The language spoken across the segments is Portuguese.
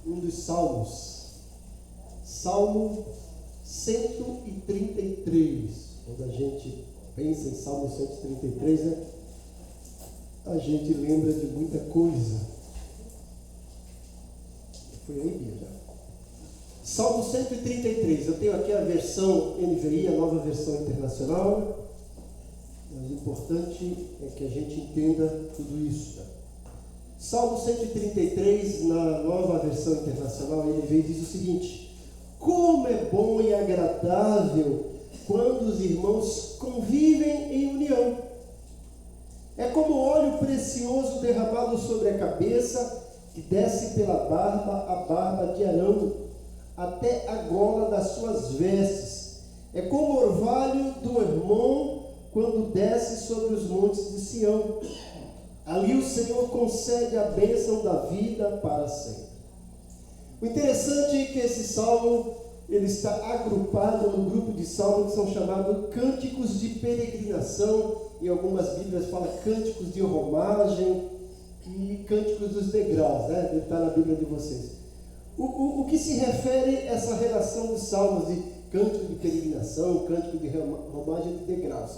um dos salmos, Salmo 133. Quando a gente pensa em Salmo 133, né, a gente lembra de muita coisa. Foi aí, Bia, já. Salmo 133, eu tenho aqui a versão NVI, a nova versão internacional, mas o importante é que a gente entenda tudo isso. Tá? Salmo 133, na nova versão internacional, NVI diz o seguinte: como é bom e agradável quando os irmãos convivem em união. É como óleo precioso derramado sobre a cabeça, que desce pela barba, a barba de Arão, até a gola das suas vestes. É como o orvalho do Hermon, quando desce sobre os montes de Sião. Ali o Senhor concede a bênção da vida para sempre. O interessante é que esse salmo, ele está agrupado no grupo de salmos que são chamados cânticos de peregrinação. Em algumas Bíblias fala cânticos de romagem e cânticos dos degraus, né? Deve estar na Bíblia de vocês. O que se refere a essa relação dos salmos de cântico de peregrinação, cântico de romagem de degraus?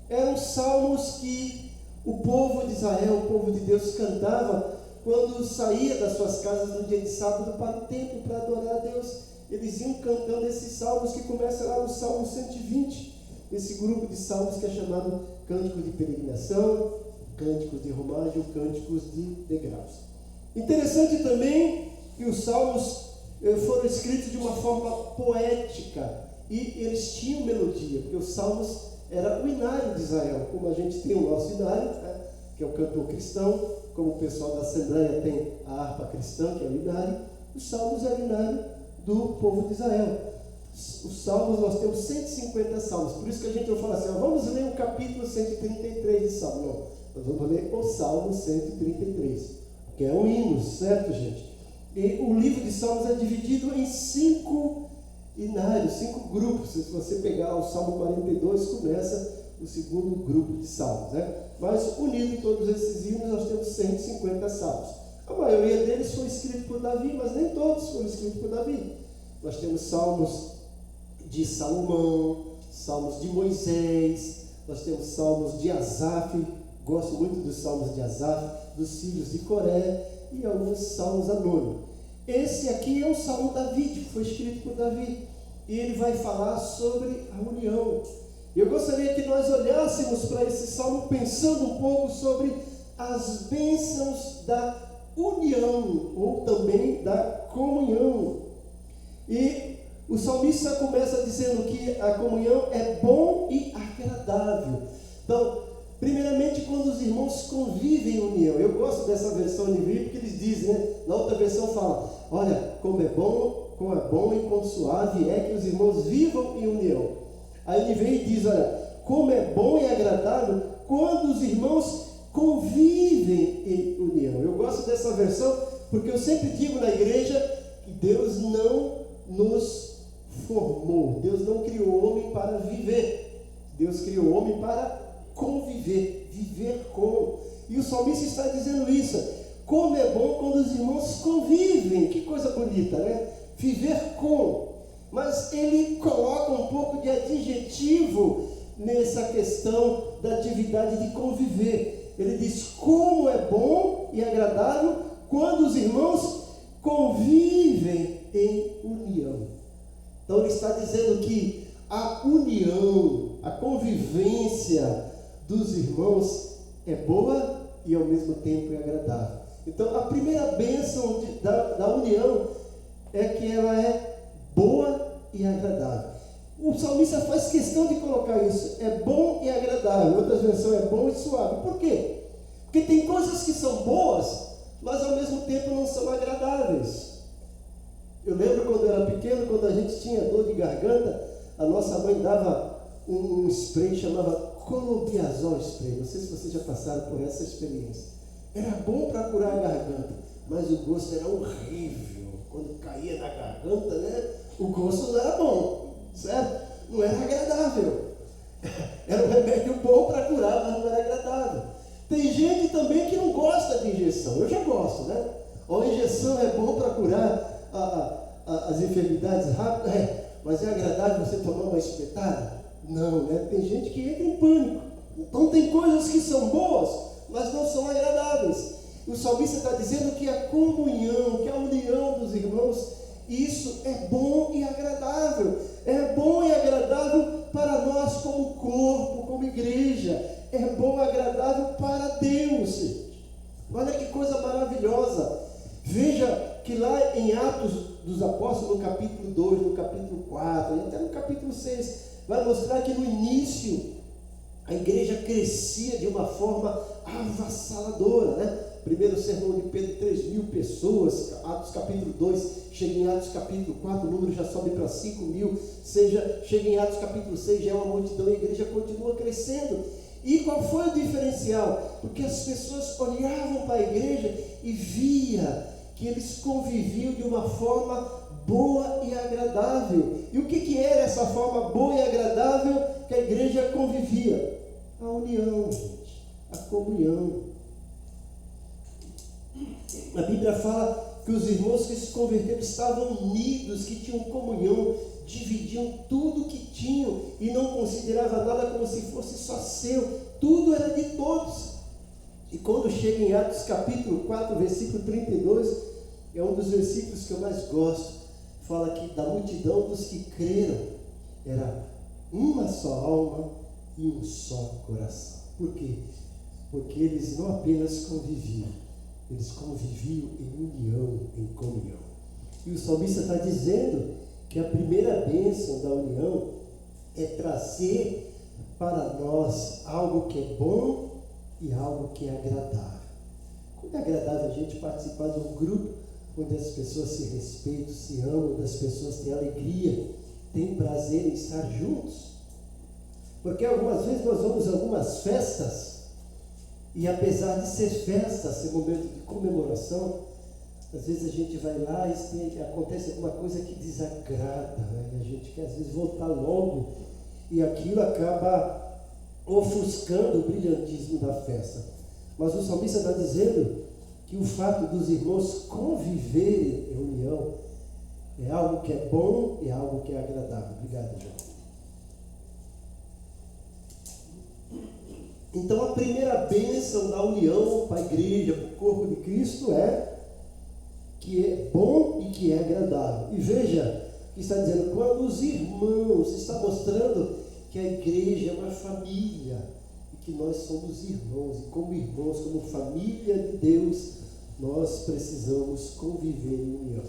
Eram salmos que o povo de Israel, o povo de Deus, cantava quando saía das suas casas no dia de sábado para o templo para adorar a Deus. Eles iam cantando esses salmos que começam lá no Salmo 120, esse grupo de salmos que é chamado cânticos de peregrinação, cânticos de romagem ou cânticos de degraus. Interessante também que os salmos foram escritos de uma forma poética e eles tinham melodia, porque os salmos era o inário de Israel, como a gente tem o nosso inário, né, que é o cantor cristão, como o pessoal da Assembleia tem a harpa cristã, que é o inário. Os salmos eram o inário do povo de Israel. Os salmos, nós temos 150 salmos, por isso que a gente vai falar assim, vamos ler o capítulo 133 de Salmo. Não, nós vamos ler o Salmo 133, que é um hino, certo, gente? E o livro de Salmos é dividido em 5 inários, 5 grupos. Se você pegar o Salmo 42, começa o segundo grupo de salmos, né? Mas unindo todos esses hinos, nós temos 150 salmos. A maioria deles foi escrito por Davi, mas nem todos foram escritos por Davi. Nós temos salmos de Salomão, salmos de Moisés, nós temos salmos de Asaf, gosto muito dos salmos de Asaf, dos filhos de Coré e alguns salmos anônimos. Esse aqui é o Salmo davídico, que foi escrito por Davi, e ele vai falar sobre a união. Eu gostaria que nós olhássemos para esse salmo pensando um pouco sobre as bênçãos da união, ou também da comunhão. E o salmista começa dizendo que a comunhão é bom e agradável. Então, primeiramente, quando os irmãos convivem em união. Eu gosto dessa versão NVI porque eles dizem, né? Na outra versão fala, olha, como é bom e quão suave é que os irmãos vivam em união. A NVI diz, olha, como é bom e agradável quando os irmãos convivem em união. Eu gosto dessa versão porque eu sempre digo na igreja que Deus não nos formou. Deus não criou o homem para viver. Deus criou o homem para conviver, viver com. E o salmista está dizendo isso. Como é bom quando os irmãos convivem. Que coisa bonita, né? Viver com. Mas ele coloca um pouco de adjetivo nessa questão da atividade de conviver. Ele diz como é bom e agradável quando os irmãos convivem em união. Então ele está dizendo que a união, a convivência dos irmãos é boa e ao mesmo tempo é agradável. Então a primeira bênção da união é que ela é boa e agradável. O salmista faz questão de colocar isso, é bom e agradável. Outras versões é bom e suave. Por quê? Porque tem coisas que são boas, mas ao mesmo tempo não são agradáveis. Eu lembro quando eu era pequeno, quando a gente tinha dor de garganta, a nossa mãe dava um spray, chamava Colobiazol spray. Não sei se vocês já passaram por essa experiência. Era bom para curar a garganta, mas o gosto era horrível. Quando caía na garganta, né, o gosto não era bom, certo? Não era agradável. Era um remédio bom para curar, mas não era agradável. Tem gente também que não gosta de injeção. Eu já gosto, né? A injeção é bom para curar as enfermidades rápidas, mas é agradável você tomar uma espetada? Não, né? Tem gente que entra em pânico. Então tem coisas que são boas, mas não são agradáveis. O salmista está dizendo que a comunhão, que a união dos irmãos, isso é bom e agradável. É bom e agradável para nós como corpo, como igreja. É bom e agradável para Deus. Olha que coisa maravilhosa. Veja que lá em Atos dos Apóstolos, no capítulo 2, no capítulo 4, até no capítulo 6, vai mostrar que no início a igreja crescia de uma forma avassaladora, né? Primeiro sermão de Pedro, 3.000 pessoas. Atos capítulo 2, chega em Atos capítulo 4, o número já sobe para 5.000. Chega em Atos capítulo 6, já é uma multidão, e a igreja continua crescendo. E qual foi o diferencial? Porque as pessoas olhavam para a igreja e via que eles conviviam de uma forma boa e agradável. E o que era essa forma boa e agradável que a igreja convivia? A união, gente, a comunhão. A Bíblia fala que os irmãos que se converteram estavam unidos, que tinham comunhão, dividiam tudo que tinham e não consideravam nada como se fosse só seu, tudo era de todos. E quando chega em Atos capítulo 4, versículo 32, é um dos versículos que eu mais gosto. Fala que da multidão dos que creram era uma só alma e um só coração. Por quê? Porque eles não apenas conviviam, eles conviviam em união, em comunhão. E o salmista está dizendo que a primeira bênção da união é trazer para nós algo que é bom e algo que é agradável. Como é agradável a gente participar de um grupo onde as pessoas se respeitam, se amam, onde as pessoas têm alegria, têm prazer em estar juntos. Porque algumas vezes nós vamos a algumas festas, e apesar de ser festa, ser momento de comemoração, às vezes a gente vai lá e acontece alguma coisa que desagrada, né? E a gente quer às vezes voltar logo, e aquilo acaba ofuscando o brilhantismo da festa. Mas o salmista está dizendo que o fato dos irmãos conviverem em união é algo que é bom e é algo que é agradável. Obrigado, João. Então a primeira bênção da união para a igreja, para o corpo de Cristo, é que é bom e que é agradável. E veja que está dizendo, quando os irmãos, está mostrando que a igreja é uma família, e que nós somos irmãos, e como irmãos, como família de Deus, nós precisamos conviver em união.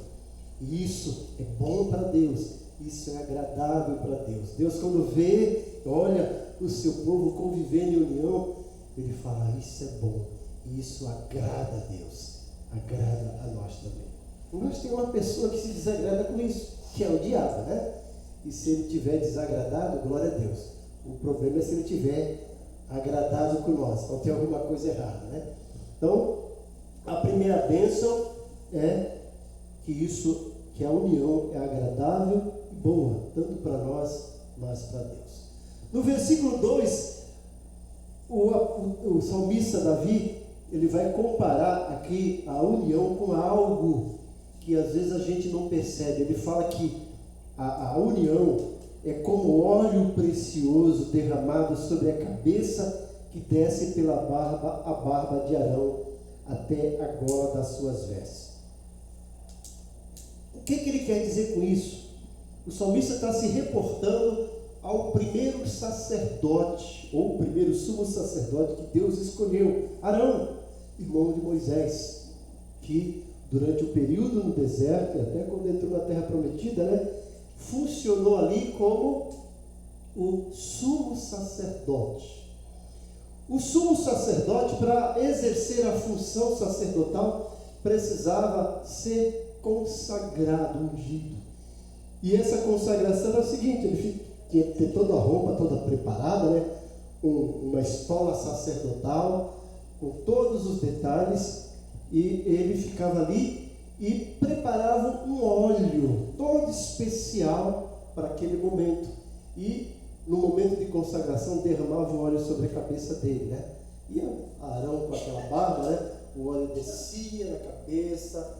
E isso é bom para Deus, isso é agradável para Deus. Deus, quando vê, olha o seu povo convivendo em união, ele fala, isso é bom, e isso agrada a Deus, agrada a nós também. Nós temos uma pessoa que se desagrada com isso, que é o diabo, né? E se ele tiver desagradado, glória a Deus. O problema é se ele tiver agradado com nós, então tem alguma coisa errada, né? Então, a primeira bênção é que a união é agradável e boa, tanto para nós, mas para Deus. No versículo 2, o salmista Davi, ele vai comparar aqui a união com algo que às vezes a gente não percebe. Ele fala que a união é como óleo precioso derramado sobre a cabeça que desce pela barba, a barba de Arão, até a gola das suas vestes. O que ele quer dizer com isso? O salmista está se reportando ao primeiro sacerdote, ou o primeiro sumo sacerdote que Deus escolheu, Arão, irmão de Moisés, que durante o período no deserto, e até quando entrou na terra prometida, né, funcionou ali como o sumo sacerdote. O sumo sacerdote, para exercer a função sacerdotal, precisava ser consagrado, ungido. E essa consagração era o seguinte, ele tinha que ter toda a roupa toda preparada, né? Uma estola sacerdotal, com todos os detalhes, e ele ficava ali e preparava um óleo todo especial para aquele momento. E no momento de consagração derramava o óleo sobre a cabeça dele, né? E Arão, com aquela barba, né, o óleo descia na cabeça,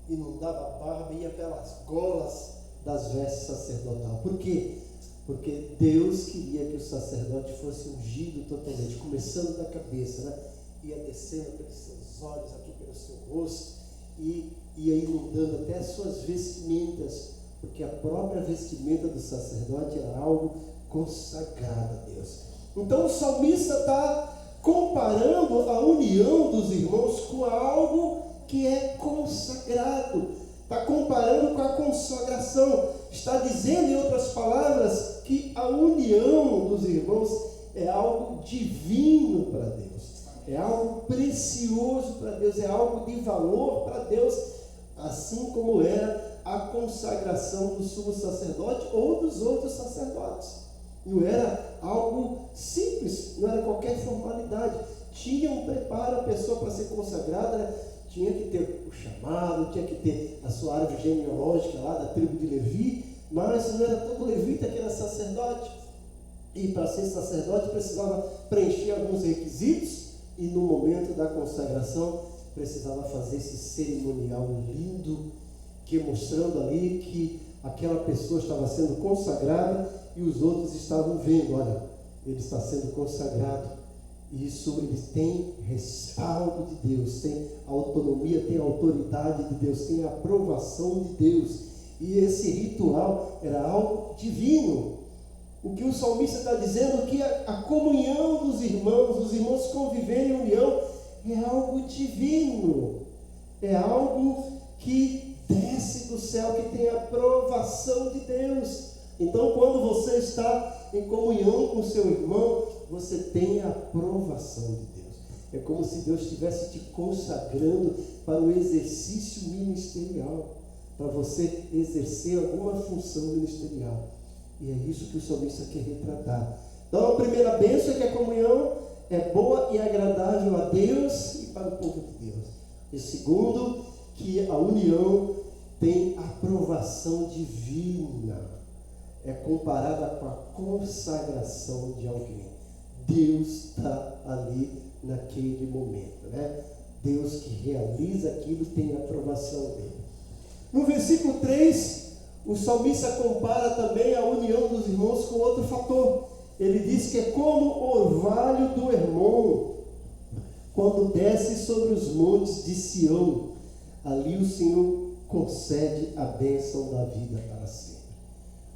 inundava a barba e ia pelas golas das vestes sacerdotais. Por quê? Porque Deus queria que o sacerdote fosse ungido totalmente, começando da cabeça, né? Ia descendo pelos seus olhos, aqui pelo seu rosto, e ia inundando até as suas vestimentas, porque a própria vestimenta do sacerdote era algo consagrado a Deus. Então o salmista está comparando a união dos irmãos com algo que é consagrado. Está comparando com a consagração. Está dizendo, em outras palavras, que a união dos irmãos é algo divino para Deus. É algo precioso para Deus. É algo de valor para Deus. Assim como era a consagração do sumo sacerdote ou dos outros sacerdotes. Não era algo simples, não era qualquer formalidade. Tinha um preparo a pessoa para ser consagrada, né? Tinha que ter o chamado, tinha que ter a sua árvore genealógica lá da tribo de Levi, mas não era todo levita que era sacerdote. E para ser sacerdote precisava preencher alguns requisitos, e no momento da consagração precisava fazer esse cerimonial lindo, que mostrando ali que aquela pessoa estava sendo consagrada e os outros estavam vendo, olha, ele está sendo consagrado. Isso, ele tem respaldo de Deus, tem autonomia, tem autoridade de Deus, tem aprovação de Deus. E esse ritual era algo divino. O que o salmista está dizendo é que a comunhão dos irmãos, os irmãos conviverem em união, é algo divino. É algo que desce do céu, que tem a aprovação de Deus. Então, quando você está em comunhão com seu irmão, você tem a aprovação de Deus. É como se Deus estivesse te consagrando para o exercício ministerial, para você exercer alguma função ministerial. E é isso que o salmista quer retratar. Então, a primeira bênção é que a comunhão é boa e agradável a Deus e para o povo de Deus. E segundo, que a união tem aprovação divina. É comparada com a consagração de alguém. Deus está ali naquele momento, né? Deus que realiza aquilo tem a aprovação dele. No versículo 3, o salmista compara também a união dos irmãos com outro fator. Ele diz que é como o orvalho do Hermon, quando desce sobre os montes de Sião. Ali o Senhor concede a bênção da vida para sempre.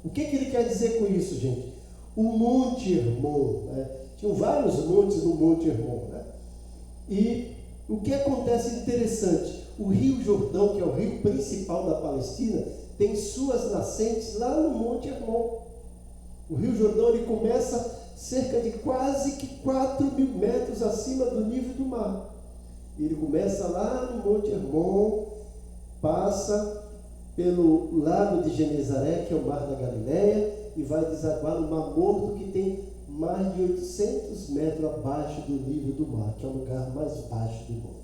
O que ele quer dizer com isso, gente? O Monte Hermon, né? Tinham vários montes no Monte Hermon, né? E o que acontece interessante, o Rio Jordão, que é o rio principal da Palestina, tem suas nascentes lá no Monte Hermon. O Rio Jordão, ele começa cerca de quase que 4.000 metros acima do nível do mar. Ele começa lá no Monte Hermon, passa pelo lago de Genezaré, que é o mar da Galileia, e vai desaguar no Mar Morto, que tem mais de 800 metros abaixo do nível do mar, que é o lugar mais baixo do mundo.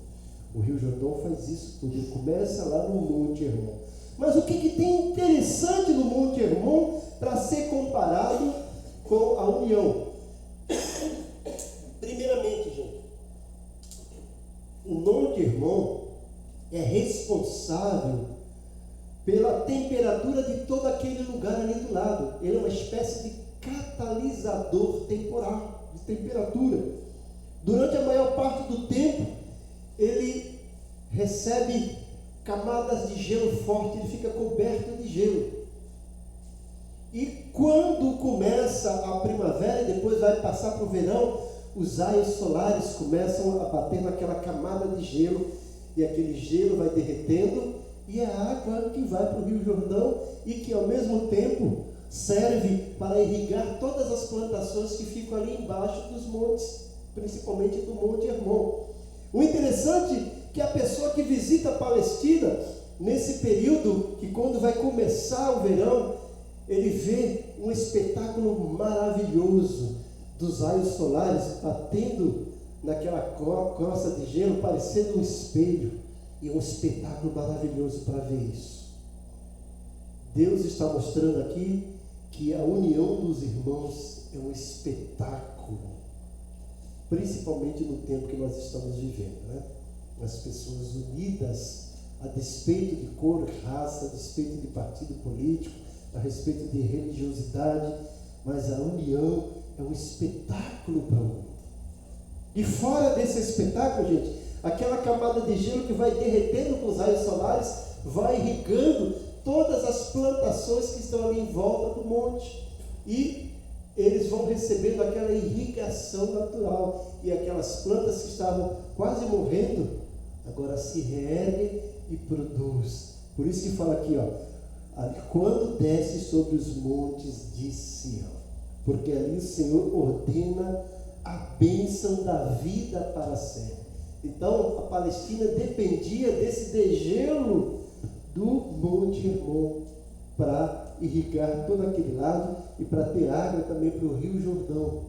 O Rio Jordão faz isso tudo, ele começa lá no Monte Hermon. Mas o que tem interessante no Monte Hermon para ser comparado com a união? Primeiramente, gente, o Monte Hermon é responsável pela temperatura de todo aquele lugar ali do lado. Ele é uma espécie de catalisador temporal, de temperatura. Durante a maior parte do tempo, ele recebe camadas de gelo forte, ele fica coberto de gelo. E quando começa a primavera e depois vai passar para o verão, os raios solares começam a bater naquela camada de gelo, e aquele gelo vai derretendo, e é a água que vai para o Rio Jordão e que ao mesmo tempo serve para irrigar todas as plantações que ficam ali embaixo dos montes, principalmente do Monte Hermon. O interessante é que a pessoa que visita a Palestina, nesse período, que quando vai começar o verão, ele vê um espetáculo maravilhoso dos raios solares batendo naquela crosta de gelo, parecendo um espelho. E é um espetáculo maravilhoso para ver isso. Deus está mostrando aqui que a união dos irmãos é um espetáculo, principalmente no tempo que nós estamos vivendo, né? as pessoas unidas a despeito de cor, raça, a despeito de partido político, a respeito de religiosidade, mas a união é um espetáculo para o mundo. E fora desse espetáculo, gente, aquela camada de gelo que vai derretendo com os raios solares, vai irrigando todas as plantações que estão ali em volta do monte. E eles vão recebendo aquela irrigação natural. E aquelas plantas que estavam quase morrendo, agora se reerguem e produzem. Por isso que fala aqui, quando desce sobre os montes de Sião, porque ali o Senhor ordena a bênção da vida para sempre. Então a Palestina dependia desse degelo do Monte Hermon para irrigar todo aquele lado e para ter água também para o Rio Jordão.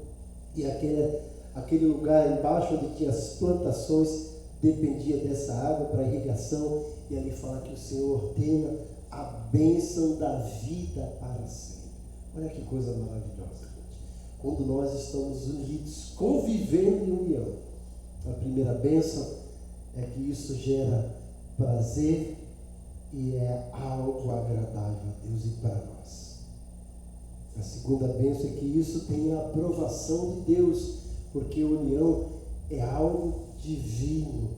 E aquele lugar embaixo onde tinha as plantações dependia dessa água para irrigação. E ali fala que o Senhor ordena a bênção da vida para sempre. Olha que coisa maravilhosa, gente. Quando nós estamos unidos, convivendo em união, a primeira bênção é que isso gera prazer e é algo agradável a Deus e para nós. A segunda bênção é que isso tem a aprovação de Deus, porque a união é algo divino,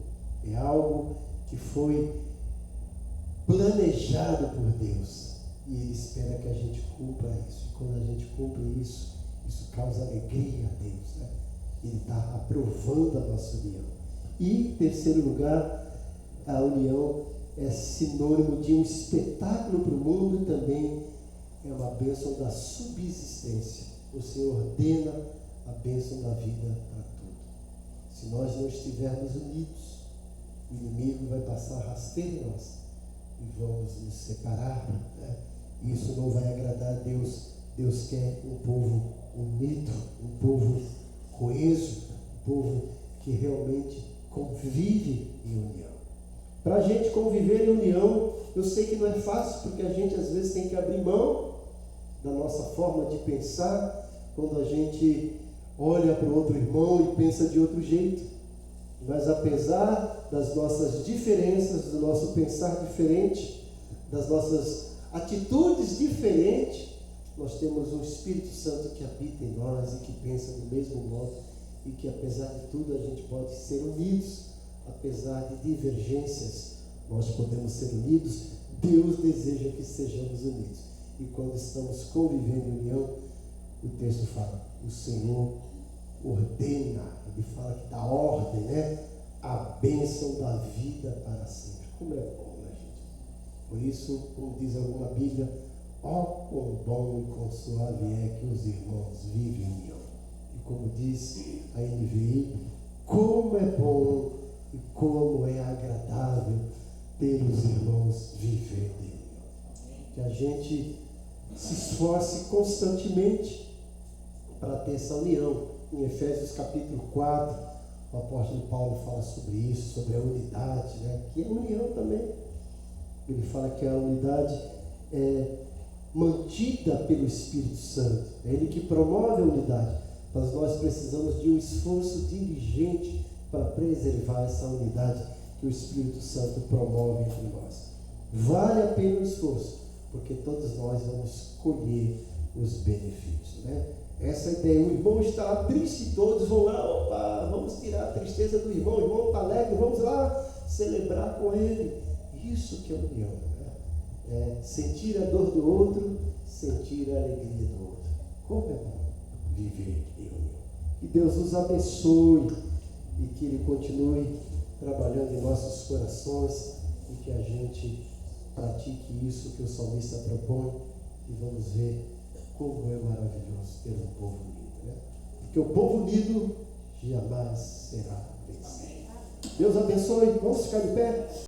é algo que foi planejado por Deus, e Ele espera que a gente cumpra isso. E quando a gente cumpre isso, isso causa alegria a Deus, né? Ele está aprovando a nossa união. E, em terceiro lugar, a união é sinônimo de um espetáculo para o mundo e também é uma bênção da subsistência. O Senhor ordena a bênção da vida para tudo. Se nós não estivermos unidos, o inimigo vai passar rasteiro em nós e vamos nos separar, né? Isso não vai agradar a Deus. Deus quer um povo unido, um povo coeso, um povo que realmente convive em união. Para a gente conviver em união, eu sei que não é fácil, porque a gente às vezes tem que abrir mão da nossa forma de pensar, quando a gente olha para o outro irmão e pensa de outro jeito. Mas apesar das nossas diferenças, do nosso pensar diferente, das nossas atitudes diferentes, nós temos um Espírito Santo que habita em nós e que pensa do mesmo modo, e que apesar de tudo a gente pode ser unidos, apesar de divergências, nós podemos ser unidos. Deus deseja que sejamos unidos, e quando estamos convivendo em união, o texto fala, o Senhor ordena, ele fala que dá ordem, né? A bênção da vida para sempre. Como é bom, né, gente? Por isso, como diz alguma Bíblia, quão bom e quão suave é que os irmãos vivem em união. E como diz a NVI, como é bom e como é agradável ter os irmãos vivendo em união. Que a gente se esforce constantemente para ter essa união. Em Efésios capítulo 4, o apóstolo Paulo fala sobre isso, sobre a unidade, né? Que é união também. Ele fala que a unidade é mantida pelo Espírito Santo. É Ele que promove a unidade, mas nós precisamos de um esforço diligente para preservar essa unidade que o Espírito Santo promove entre nós. Vale a pena o esforço, porque todos nós vamos colher os benefícios, né? Essa ideia, o irmão está lá triste, todos vão lá, opa, vamos tirar a tristeza do irmão, o irmão está alegre, vamos lá celebrar com ele. Isso que é união, né? É sentir a dor do outro, sentir a alegria do outro. Como é bom viver em união. Que Deus nos abençoe e que Ele continue trabalhando em nossos corações e que a gente pratique isso que o salmista propõe, e vamos ver como é maravilhoso ter um povo unido, né? Porque o povo unido jamais será vencido. Deus abençoe. Vamos ficar de pé.